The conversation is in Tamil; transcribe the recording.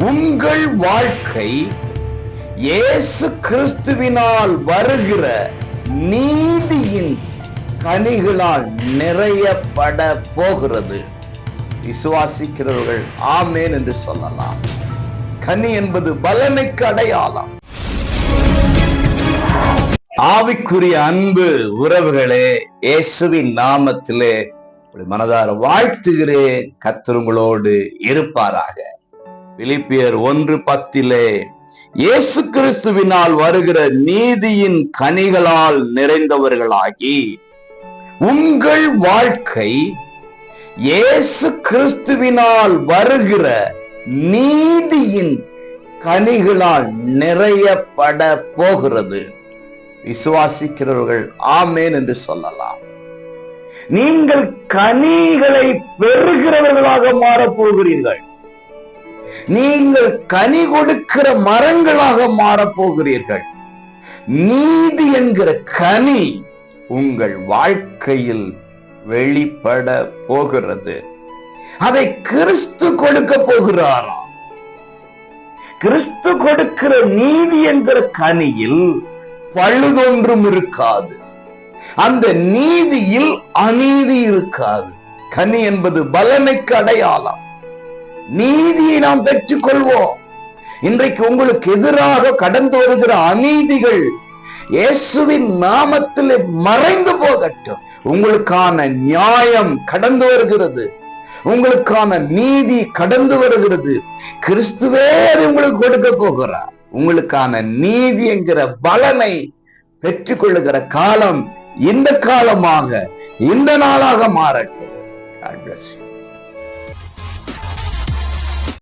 உங்கள் வாழ்க்கை இயேசு கிறிஸ்துவினால் வருகிற நீதியின் கனிகளால் நிறையப்பட போகிறது. விசுவாசிக்கிறவர்கள் ஆமேன் என்று சொல்லலாம். கனி என்பது பலனுக்கு அடையாளம். ஆவிக்குரிய அன்பு உறவுகளே, இயேசுவின் நாமத்திலே மனதார வாழ்த்துகிறேன். கர்த்தர் உங்களோடு இருப்பாராக. பிலிப்பியர் 1:10 இயேசு கிறிஸ்துவினால் வருகிற நீதியின் கனிகளால் நிறைந்தவர்களாகி உங்கள் வாழ்க்கை இயேசு கிறிஸ்துவினால் வருகிற நீதியின் கனிகளால் நிறையப்பட போகிறது. விசுவாசிக்கிறவர்கள் ஆமேன் என்று சொல்லலாம். நீங்கள் கனிகளை பெறுகிறவர்களாக மாறப்போகிறீர்கள். நீங்கள் கனி கொடுக்கிற மரங்களாக மாறப்போகிறீர்கள். நீதி என்கிற கனி உங்கள் வாழ்க்கையில் வெளிப்பட போகிறது. அதை கிறிஸ்து கொடுக்க போகிறாராம். கிறிஸ்து கொடுக்கிற நீதி என்கிற கனியில் பழுதொன்றும் இருக்காது. அந்த நீதியில் அநீதி இருக்காது. கனி என்பது பலனுக்கு அடையாளம். நீதியை நாம் பெற்றுக் கொள்வோம். இன்றைக்கு உங்களுக்கு எதிராக கடந்து வருகிற அநீதிகள் இயேசுவின் நாமத்திலே மறைந்து போகட்டும். உங்களுக்கான நியாயம் கடந்து வருகிறது. உங்களுக்கான நீதி கடந்து வருகிறது. கிறிஸ்துவே உங்களுக்கு கொடுக்க போகிறார். உங்களுக்கான நீதி என்கிற பலனை பெற்றுக் கொள்ளுகிற காலம் இந்த காலமாக, இந்த நாளாக மாறட்டும். God bless you.